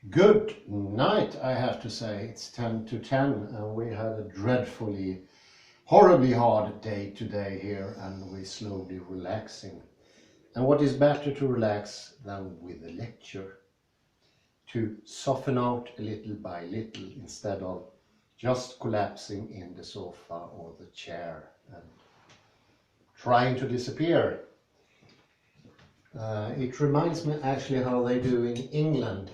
Good night, I have to say. It's 10 to 10 and we had a horribly hard day today here, and we're slowly relaxing. And what is better to relax than with a lecture? To soften out a little by little instead of just collapsing in the sofa or the chair and trying to disappear. It reminds me actually how they do in England.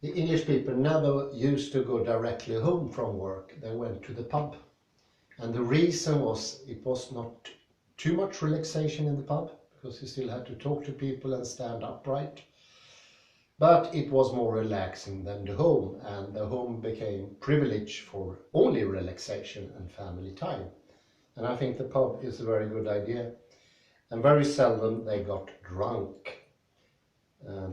The English people never used to go directly home from work. They went to the pub. And the reason was it was not too much relaxation in the pub, because you still had to talk to people and stand upright. But it was more relaxing than the home, and the home became privilege for only relaxation and family time. And I think the pub is a very good idea. And very seldom they got drunk.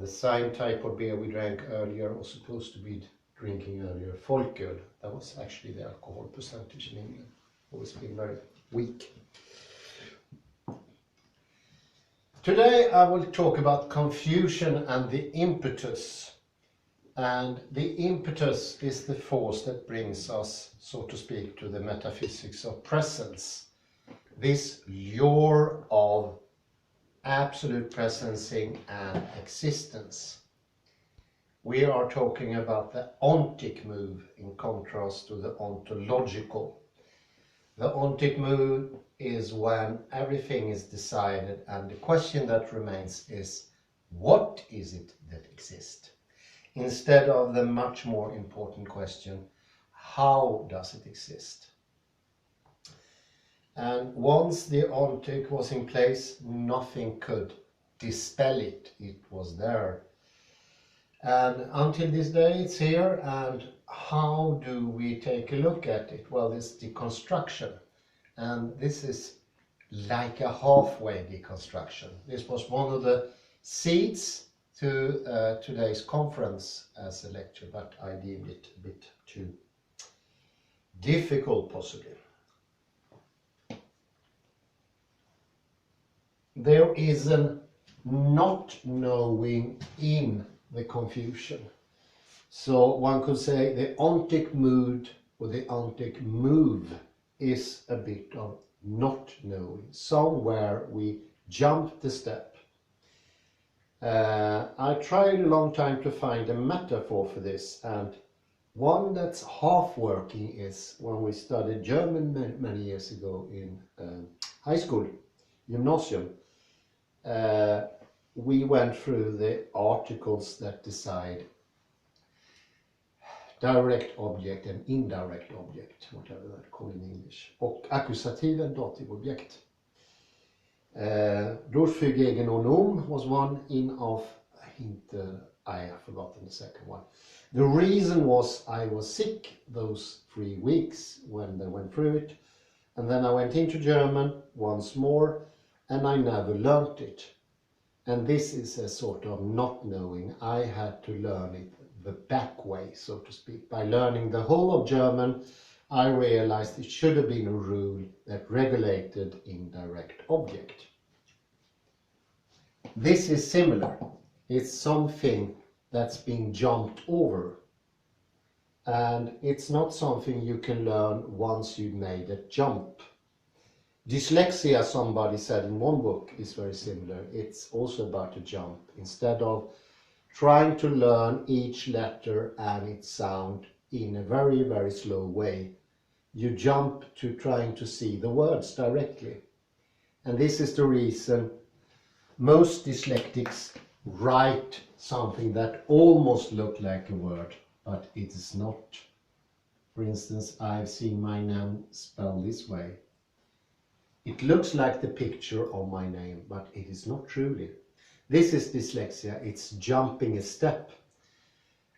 The same type of beer we drank earlier was supposed to be drinking earlier, folköl. That was actually the alcohol percentage in England. Always been very weak. Today I will talk about confusion and the impetus. And the impetus is the force that brings us, so to speak, to the metaphysics of presence. This lure of absolute presencing and existence. We are talking about the ontic move in contrast to the ontological. The ontic move is when everything is decided, and the question that remains is, what is it that exists? Instead of the much more important question, how does it exist? And once the ontic was in place, nothing could dispel it. It was there. And until this day it's here. And how do we take a look at it? Well, it's deconstruction. And this is like a halfway deconstruction. This was one of the seeds to today's conference as a lecture, but I deemed it a bit too difficult possibly. There is a not knowing in the confusion. So one could say the ontic mood or the ontic move is a bit of not knowing. Somewhere we jumped the step. I tried a long time to find a metaphor for this, and one that's half working is when we studied German many years ago in high school, gymnasium. We went through the articles that decide direct object and indirect object, whatever that called in English, och accusativ dativobjekt. Durchführgegen och nom was one in of, I have forgotten the second one. The reason was I was sick those 3 weeks when they went through it, and then I went into German once more, and I never learnt it. And this is a sort of not knowing. I had to learn it the back way, so to speak. By learning the whole of German, I realized it should have been a rule that regulated indirect object. This is similar. It's something that's being jumped over. And it's not something you can learn once you've made a jump. Dyslexia, somebody said in one book, is very similar. It's also about a jump. Instead of trying to learn each letter and its sound in a very, very slow way, you jump to trying to see the words directly. And this is the reason most dyslexics write something that almost looks like a word, but it is not. For instance, I've seen my name spelled this way. It looks like the picture of my name, but it is not truly. This is dyslexia. It's jumping a step.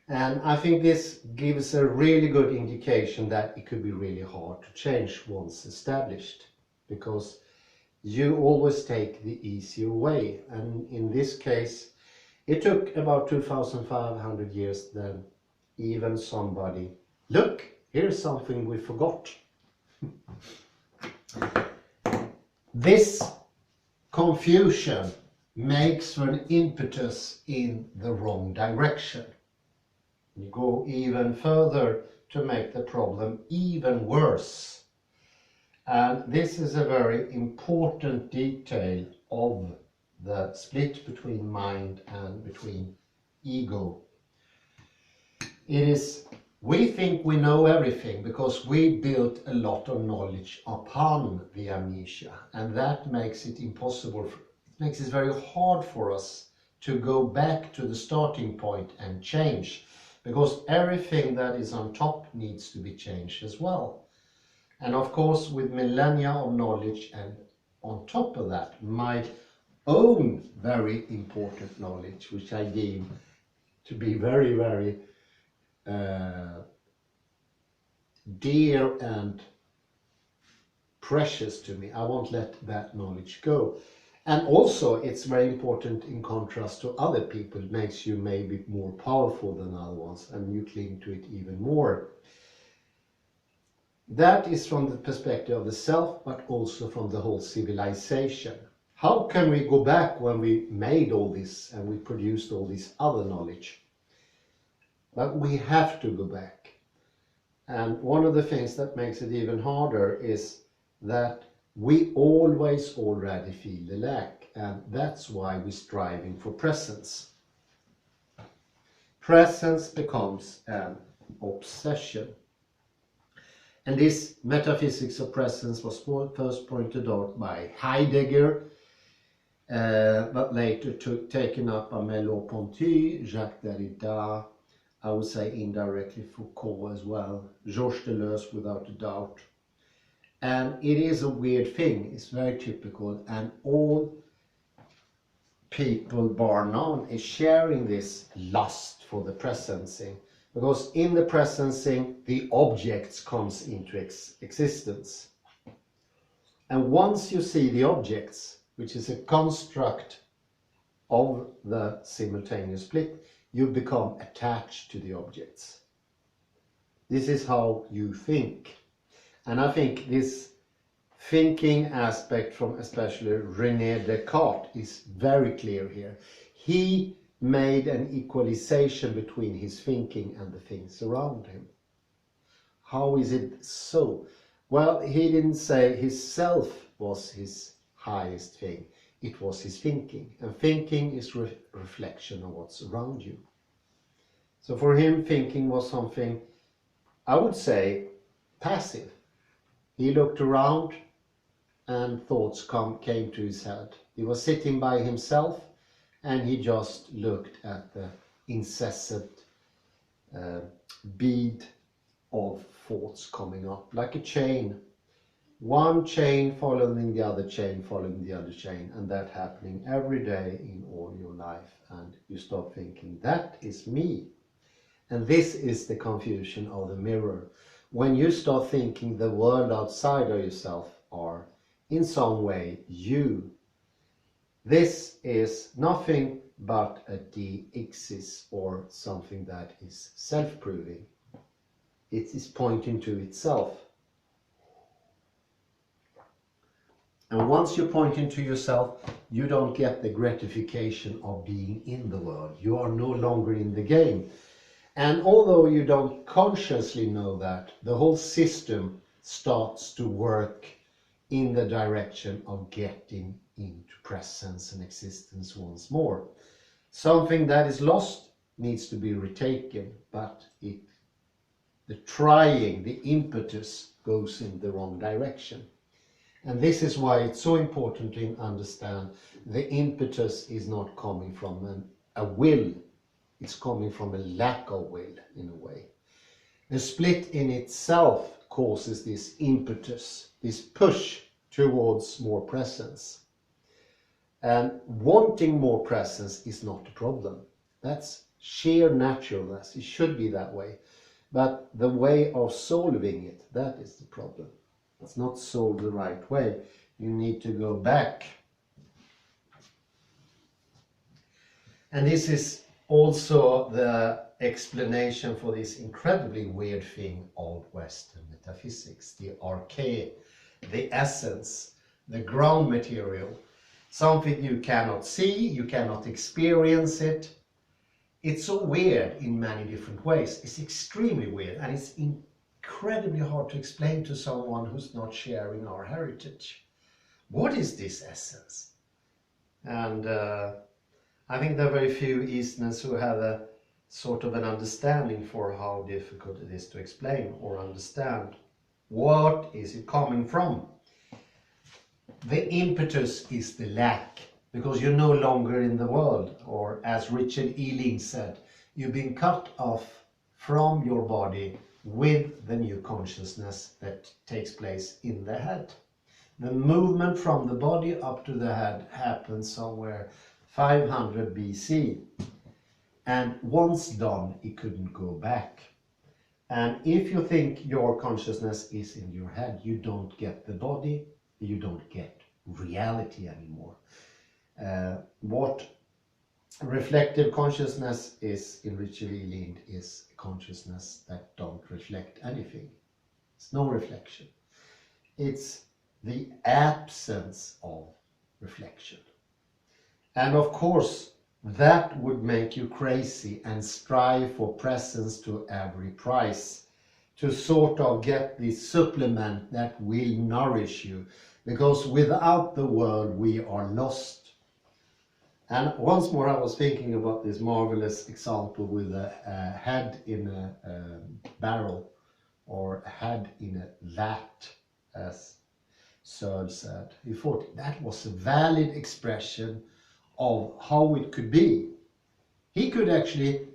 And I think this gives a really good indication that it could be really hard to change once established, because you always take the easier way. And in this case, it took about 2,500 years then even somebody, look, here's something we forgot. This confusion makes for an impetus in the wrong direction. You go even further to make the problem even worse. And this is a very important detail of the split between mind and between ego. It is, we think we know everything because we built a lot of knowledge upon the amnesia, and that makes it impossible, it makes it very hard for us to go back to the starting point and change, because everything that is on top needs to be changed as well. And of course, with millennia of knowledge, and on top of that, my own very important knowledge, which I deem to be very, very dear and precious to me. I won't let that knowledge go. And also, it's very important in contrast to other people. It makes you maybe more powerful than other ones, and you cling to it even more. That is from the perspective of the self, but also from the whole civilization. How can we go back when we made all this and we produced all this other knowledge? But we have to go back. And one of the things that makes it even harder is that we always already feel the lack, and that's why we're striving for presence. Presence becomes an obsession. And this metaphysics of presence was first pointed out by Heidegger, but later taken up by Merleau-Ponty, Jacques Derrida, I would say indirectly Foucault as well, Georges Deleuze without a doubt. And it is a weird thing, it's very typical, and all people bar none is sharing this lust for the presencing, because in the presencing the objects comes into existence. And once you see the objects, which is a construct of the simultaneous split, you become attached to the objects. This is how you think. And I think this thinking aspect from especially René Descartes is very clear here. He made an equalization between his thinking and the things around him. How is it so? Well, he didn't say his self was his highest thing. It was his thinking. And thinking is reflection of what's around you. So for him, thinking was something, I would say, passive. He looked around and thoughts came to his head. He was sitting by himself and he just looked at the incessant bead of thoughts coming up like a chain. One chain following the other chain, following the other chain, and that happening every day in all your life. And you start thinking, that is me. And this is the confusion of the mirror. When you start thinking the world outside of yourself are in some way you, this is nothing but a deixis, or something that is self-proving. It is pointing to itself. And once you point into yourself, you don't get the gratification of being in the world. You are no longer in the game. And although you don't consciously know that, the whole system starts to work in the direction of getting into presence and existence once more. Something that is lost needs to be retaken, but the trying, the impetus goes in the wrong direction. And this is why it's so important to understand the impetus is not coming from a will, it's coming from a lack of will in a way. The split in itself causes this impetus, this push towards more presence. And wanting more presence is not a problem. That's sheer naturalness. It should be that way. But the way of solving it, that is the problem. It's not solved the right way. You need to go back. And this is also the explanation for this incredibly weird thing of Western metaphysics, the arche, the essence, the ground material, something you cannot see, you cannot experience it. It's so weird in many different ways. It's extremely weird, and it's incredibly hard to explain to someone who's not sharing our heritage. What is this essence? And I think there are very few Easterners who have a sort of an understanding for how difficult it is to explain or understand. What is it coming from? The impetus is the lack, because you're no longer in the world, or as Richard Ealing said, you've been cut off from your body with the new consciousness that takes place in the head. The movement from the body up to the head happens somewhere 500 BC. And once done, it couldn't go back. And if you think your consciousness is in your head, you don't get the body, you don't get reality anymore. What reflective consciousness is in Richard Ealing is consciousness that don't reflect anything. It's no reflection. It's the absence of reflection. And of course, that would make you crazy and strive for presence to every price, to sort of get the supplement that will nourish you, because without the world we are lost. And once more I was thinking about this marvelous example with a head in a barrel, or a head in a vat, as Searle said. He thought that was a valid expression of how it could be. He could actually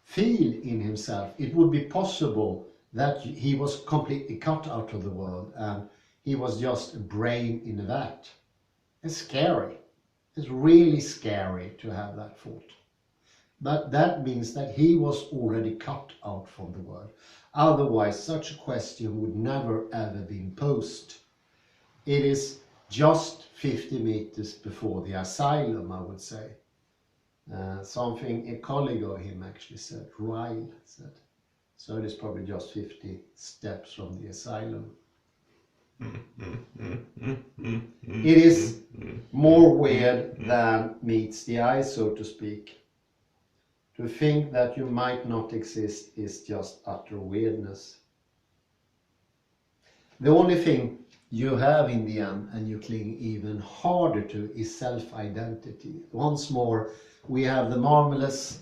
feel in himself it would be possible that he was completely cut out of the world and he was just a brain in a vat. It's scary. It's really scary to have that thought. But that means that he was already cut out from the world. Otherwise, such a question would never ever been posed. It is just 50 meters before the asylum, I would say. Something a colleague of him actually said, Ryle said. So it is probably just 50 steps from the asylum. It is more weird than meets the eye, so to speak. To think that you might not exist is just utter weirdness. The only thing you have in the end, and you cling even harder to, is self-identity. Once more, we have the marvelous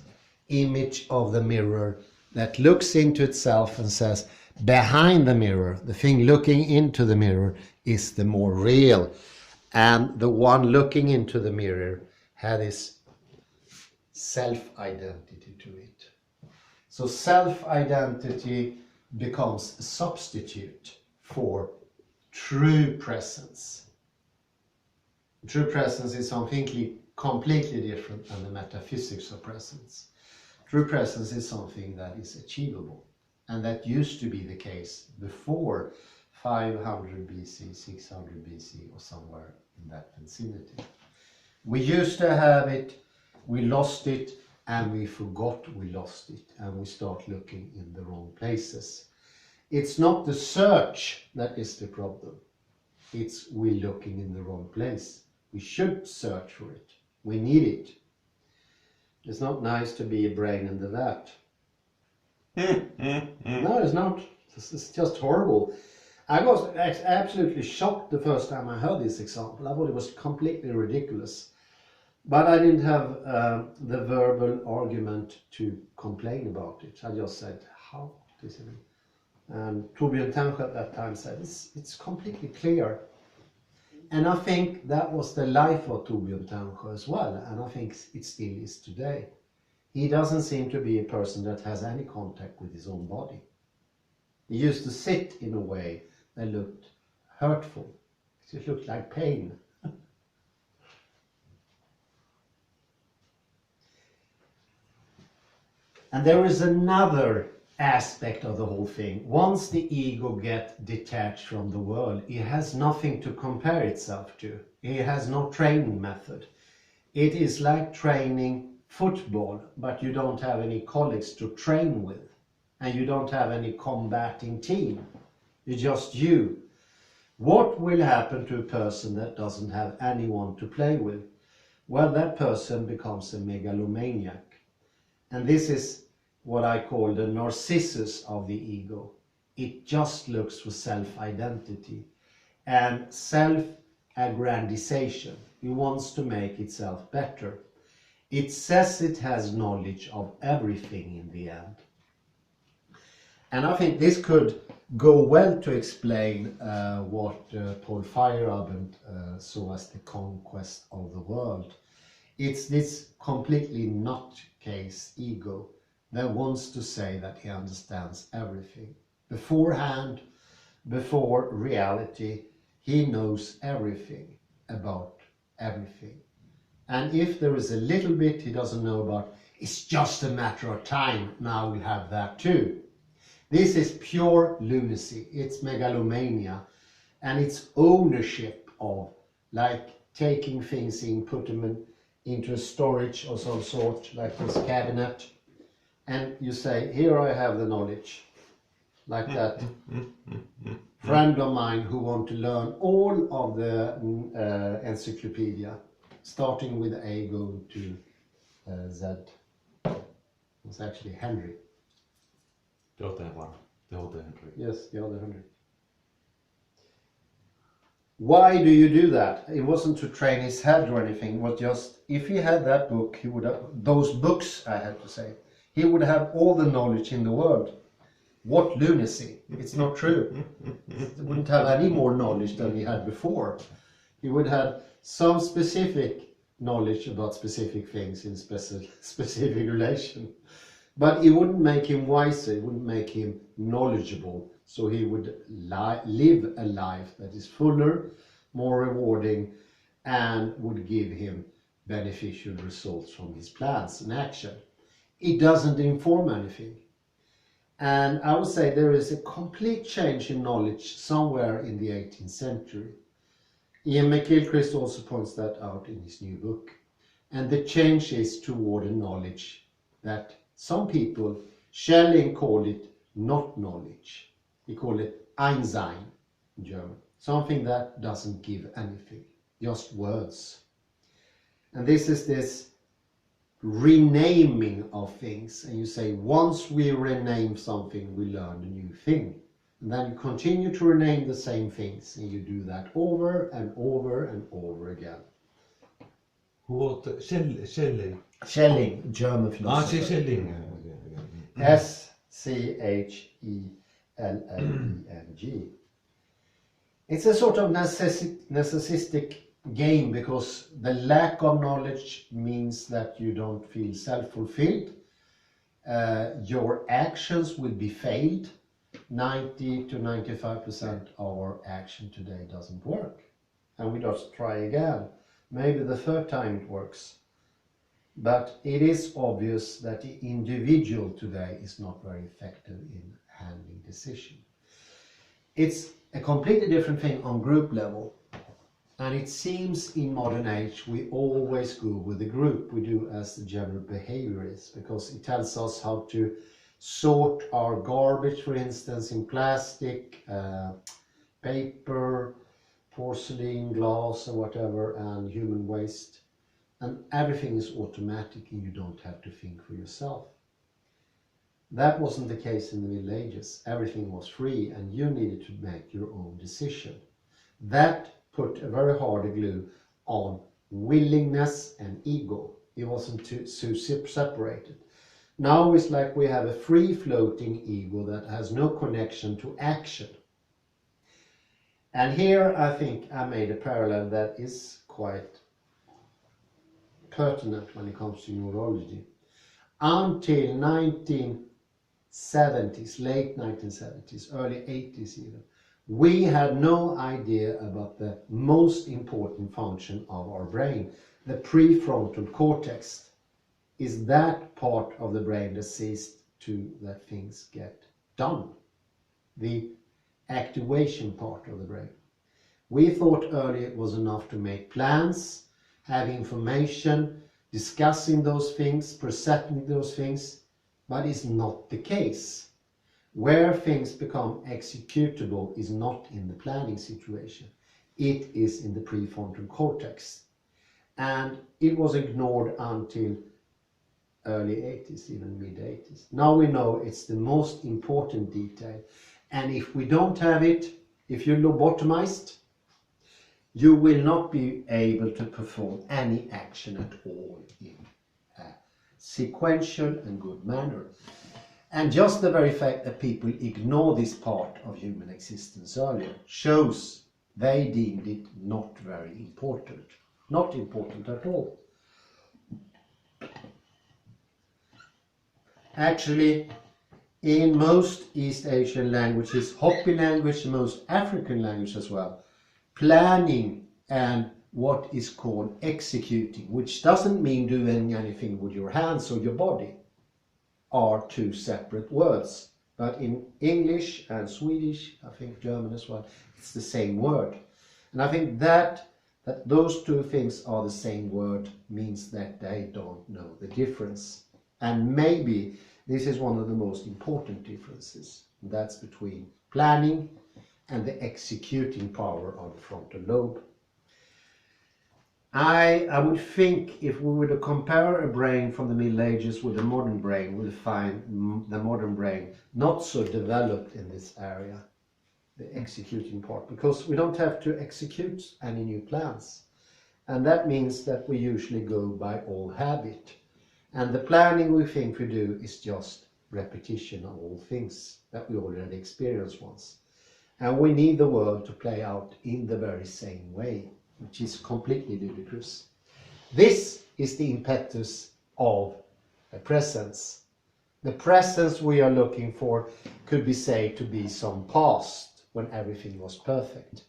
image of the mirror that looks into itself and says, behind the mirror, the thing looking into the mirror is the more real. And the one looking into the mirror had his self-identity to it. So self-identity becomes a substitute for true presence. True presence is something completely different than the metaphysics of presence. True presence is something that is achievable, and that used to be the case before 500 BC, 600 BC, or somewhere in that vicinity. We used to have it, we lost it, and we forgot we lost it, and we start looking in the wrong places. It's not the search that is the problem. It's we looking in the wrong place. We should search for it. We need it. It's not nice to be a brain in the vat. No, it's not. It's just horrible. I was absolutely shocked the first time I heard this example. I thought it was completely ridiculous. But I didn't have the verbal argument to complain about it. I just said, how does it mean? And Torbjörn Tännsjö at that time said, it's completely clear. And I think that was the life of Torbjörn Tännsjö as well, and I think it still is today. He doesn't seem to be a person that has any contact with his own body. He used to sit in a way that looked hurtful. It looked like pain. And there is another aspect of the whole thing. Once the ego gets detached from the world, it has nothing to compare itself to. It has no training method. It is like training football, but you don't have any colleagues to train with, and you don't have any combating team. It's just you. What will happen to a person that doesn't have anyone to play with? Well, that person becomes a megalomaniac. And this is what I call the Narcissus of the ego. It just looks for self-identity and self-aggrandization. It wants to make itself better. It says it has knowledge of everything in the end. And I think this could go well to explain what Paul Feyerabend saw as the conquest of the world. It's this completely nutcase ego that wants to say that he understands everything. Beforehand, before reality, he knows everything about everything. And if there is a little bit he doesn't know about, it's just a matter of time. Now we'll have that too. This is pure lunacy. It's megalomania. And it's ownership of, like taking things in, put them into a storage of some sort, like this cabinet. And you say, here I have the knowledge. Like that friend of mine who want to learn all of the encyclopedia, starting with A, going to Z. It's actually Henry. The other one, the other Henry. Yes, the other Henry. Why do you do that? It wasn't to train his head or anything. It was just, if he had that book, he would have, those books, I have to say, he would have all the knowledge in the world. What lunacy. It's not true. He wouldn't have any more knowledge than he had before. He would have some specific knowledge about specific things in specific relation. But it wouldn't make him wiser, it wouldn't make him knowledgeable. So he would live a life that is fuller, more rewarding, and would give him beneficial results from his plans and action. It doesn't inform anything. And I would say there is a complete change in knowledge somewhere in the 18th century. Ian McGilchrist also points that out in his new book. And the change is toward a knowledge that some people, Schelling called it not knowledge. He called it Einsein in German. Something that doesn't give anything, just words. And this is this renaming of things. And you say, once we rename something, we learn a new thing. And then you continue to rename the same things. And you do that over and over and over again. Who wrote Schelling? Schelling, German philosopher. Schelling. Schelling. It's a sort of narcissistic game, because the lack of knowledge means that you don't feel self-fulfilled. Your actions will be failed. 90 to 95% of our action today doesn't work. And we just try again. Maybe the third time it works. But it is obvious that the individual today is not very effective in handling decision. It's a completely different thing on group level. And it seems in modern age we always go with the group. We do as the general behavior is, because it tells us how to sort our garbage, for instance, in plastic, paper, porcelain, glass or whatever, and human waste. And everything is automatic and you don't have to think for yourself. That wasn't the case in the Middle Ages. Everything was free and you needed to make your own decision. That put a very hard glue on willingness and ego. It wasn't too separated. Now it's like we have a free-floating ego that has no connection to action. And here I think I made a parallel that is quite pertinent when it comes to neurology. Until 1970s, late 1970s, early 80s even, we had no idea about the most important function of our brain, the prefrontal cortex. Is that part of the brain that sees to that things get done. The activation part of the brain. We thought earlier it was enough to make plans, have information, discussing those things, presenting those things, but it's not the case. Where things become executable is not in the planning situation. It is in the prefrontal cortex. And it was ignored until early 80s, even mid 80s. Now we know it's the most important detail. And if we don't have it, if you're lobotomized, you will not be able to perform any action at all in a sequential and good manner. And just the very fact that people ignore this part of human existence earlier shows they deemed it not very important. Not important at all. Actually, in most East Asian languages, Hopi language, most African language as well, planning and what is called executing, which doesn't mean doing anything with your hands or your body, are two separate words. But in English and Swedish, I think German as well, it's the same word. And I think that those two things are the same word means that they don't know the difference. And maybe this is one of the most important differences. That's between planning and the executing power of the frontal lobe. I would think if we were to compare a brain from the Middle Ages with the modern brain, we'll find the modern brain not so developed in this area, the executing part, because we don't have to execute any new plans. And that means that we usually go by old habit. And the planning we think we do is just repetition of all things that we already experienced once. And we need the world to play out in the very same way, which is completely ludicrous. This is the impetus of a presence. The presence we are looking for could be said to be some past when everything was perfect.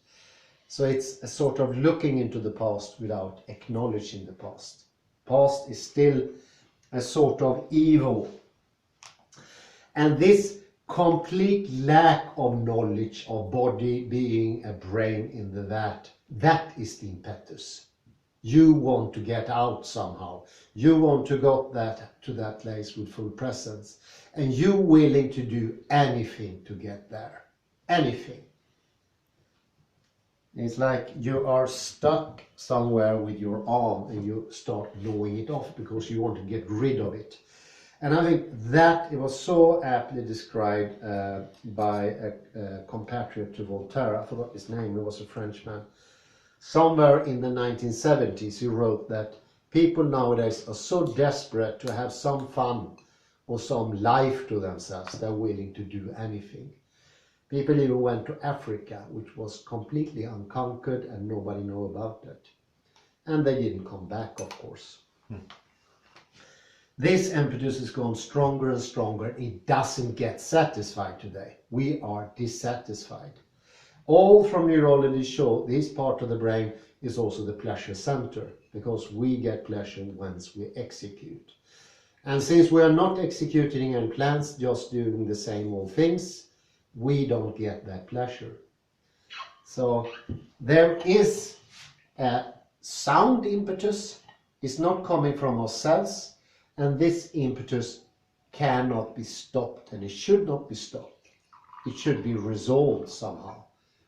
So it's a sort of looking into the past without acknowledging the past. Past is still a sort of evil. And this complete lack of knowledge of body being a brain in the that is the impetus. You want to get out somehow. You want to go to that place with full presence. And you're willing to do anything to get there. Anything. It's like you are stuck somewhere with your arm and you start gnawing it off because you want to get rid of it. And I think that it was so aptly described by a compatriot to Voltaire. I forgot his name, he was a Frenchman. Somewhere in the 1970s he wrote that people nowadays are so desperate to have some fun or some life to themselves, they're willing to do anything. People even went to Africa, which was completely unconquered and nobody knew about it. And they didn't come back, of course. This impetus has gone stronger and stronger. It doesn't get satisfied today. We are dissatisfied. All from neurology show this part of the brain is also the pleasure center, because we get pleasure once we execute. And since we are not executing any plans, just doing the same old things, we don't get that pleasure. So there is a sound impetus. It's not coming from ourselves, and this impetus cannot be stopped, and it should not be stopped. It should be resolved somehow.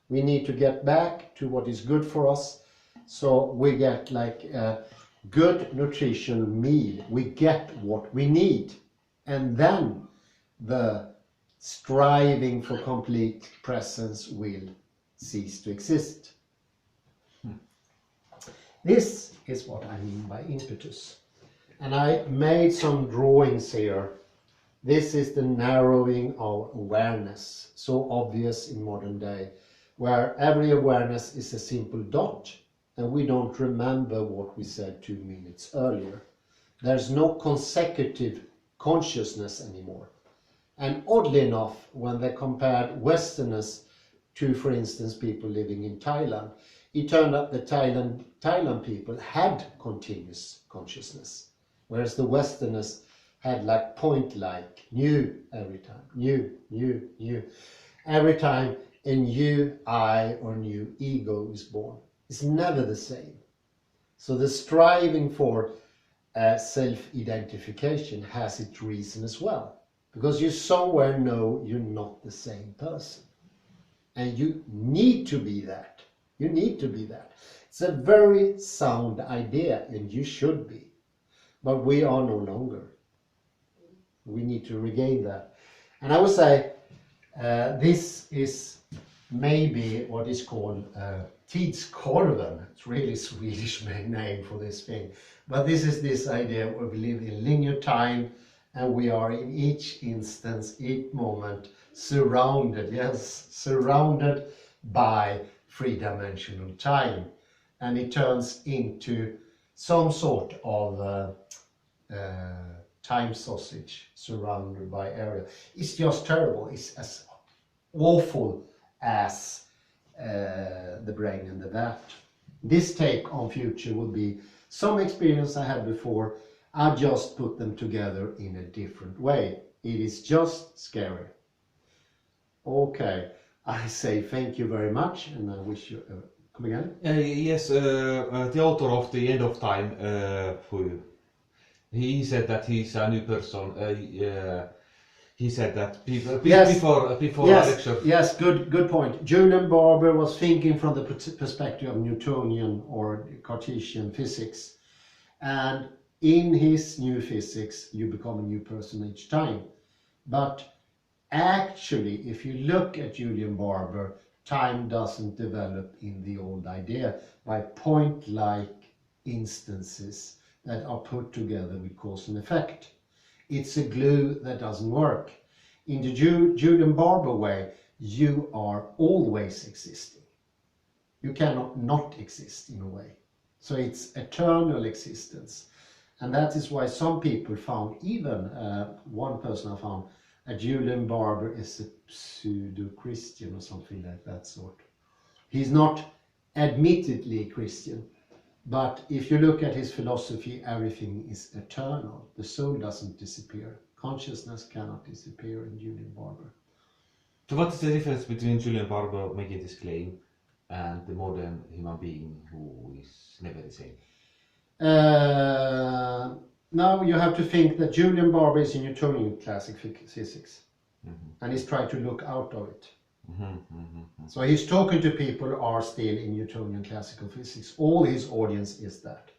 We need to get back to what is good for us, so we get like a good nutritional meal. We get what we need, and then the striving for complete presence will cease to exist. This is what I mean by impetus. And I made some drawings here. This is the narrowing of awareness, so obvious in modern day, where every awareness is a simple dot, and we don't remember what we said 2 minutes earlier. There's no consecutive consciousness anymore. And oddly enough, when they compared Westerners to, for instance, people living in Thailand, it turned out that Thailand people had continuous consciousness, whereas the Westerners had like point-like, new every time, new. Every time a new I or new ego is born. It's never the same. So the striving for self-identification has its reason as well. Because you somewhere know you're not the same person. And you need to be that. You need to be that. It's a very sound idea, and you should be. But we are no longer. We need to regain that. And I would say this is maybe what is called tidskorven. It's really Swedish name for this thing. But this is this idea where we live in linear time and we are in each instance, each moment, surrounded by three-dimensional time. And it turns into some sort of time sausage surrounded by area. It's just terrible. It's as awful as the brain and the vat. This take on future would be some experience I had before. I just put them together in a different way. It is just scary. Okay, I say thank you very much, and I wish you come again. Yes, the author of The End of Time, he said that he's a new person. He said that before yes, lecture. Yes, good point. Julian Barber was thinking from the perspective of Newtonian or Cartesian physics, and in his new physics you become a new person each time. But actually, if you look at Julian Barber, time doesn't develop in the old idea by point-like instances that are put together with cause and effect. It's a glue that doesn't work. In the Julian Barber way, you are always existing. You cannot not exist in a way. So it's eternal existence. And that is why some people found, even one person I found, a Julian Barber is a pseudo-Christian or something like that sort. He's not admittedly Christian, but if you look at his philosophy, everything is eternal. The soul doesn't disappear. Consciousness cannot disappear in Julian Barber. So what is the difference between Julian Barber making this claim and the modern human being who is never the same? Now you have to think that Julian Barber is in Newtonian classic physics, and he's trying to look out of it. So he's talking to people who are still in Newtonian classical physics. All his audience is that.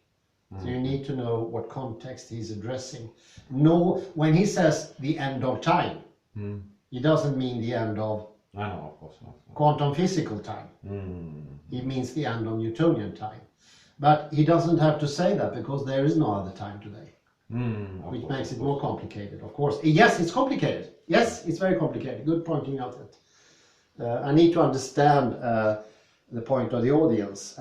So you need to know what context he's addressing. No, when he says the end of time, he doesn't mean the end of of course not. quantum physical time. He means the end of Newtonian time. But he doesn't have to say that because there is no other time today. Which makes it more complicated, of course. Yes, it's complicated. Yes, it's very complicated. Good pointing out that. I need to understand the point of the audience.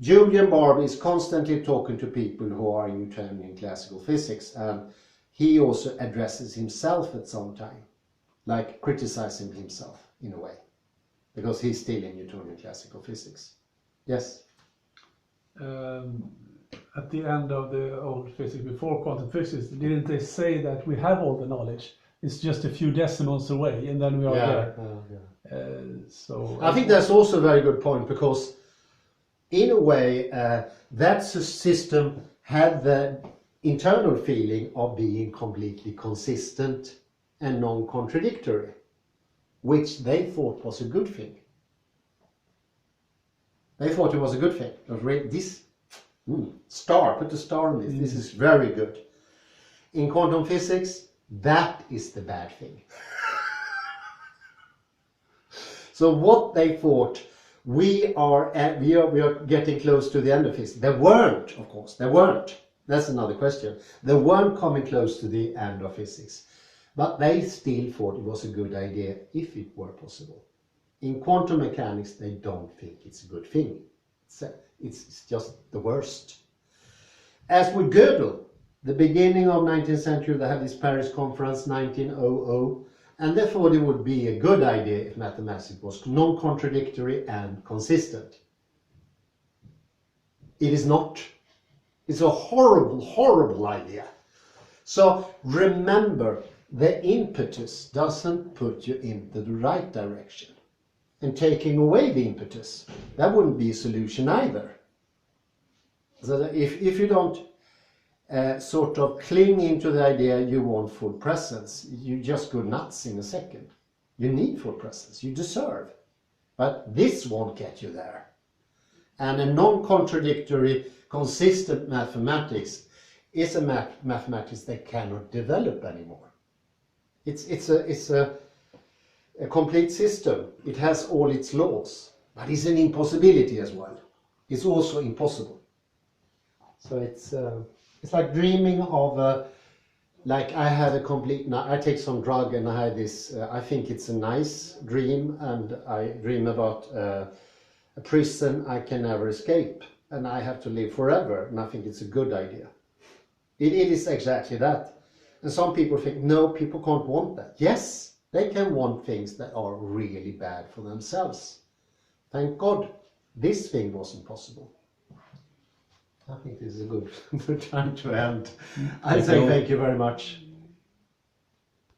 Julian Barber is constantly talking to people who are in Newtonian classical physics, and he also addresses himself at some time, like criticizing himself in a way, because he's still in Newtonian classical physics. Yes? At the end of the old physics, before quantum physics, didn't they say that we have all the knowledge? It's just a few decimals away, and then we are there. So I think that's also a very good point, because in a way that system had the internal feeling of being completely consistent and non-contradictory, which they thought was a good thing. They thought it was a good thing. This star, put a star on this. This is very good. In quantum physics, that is the bad thing. So what they thought, we are getting close to the end of physics. They weren't, of course. They weren't. That's another question. They weren't coming close to the end of physics, but they still thought it was a good idea if it were possible. In quantum mechanics, they don't think it's a good thing. It's just the worst. As with Gödel, the beginning of 19th century, they had this Paris conference, 1900, and they thought it would be a good idea if mathematics was non-contradictory and consistent. It is not. It's a horrible, horrible idea. So remember, the impetus doesn't put you into the right direction. And taking away the impetus, that wouldn't be a solution either. So that if you don't sort of cling into the idea you want full presence, you just go nuts in a second. You need full presence, you deserve. But this won't get you there. And a non-contradictory, consistent mathematics is a mathematics that cannot develop anymore. It's a complete system. It has all its laws, but it's an impossibility as well. It's also impossible. So it's like dreaming of like I had a complete. I take some drug and I had this. I think it's a nice dream, and I dream about a prison I can never escape, and I have to live forever. And I think it's a good idea. It is exactly that. And some people think, no, people can't want that. Yes, they can want things that are really bad for themselves. Thank God this thing wasn't possible. I think this is a good time to end. I say thank you very much.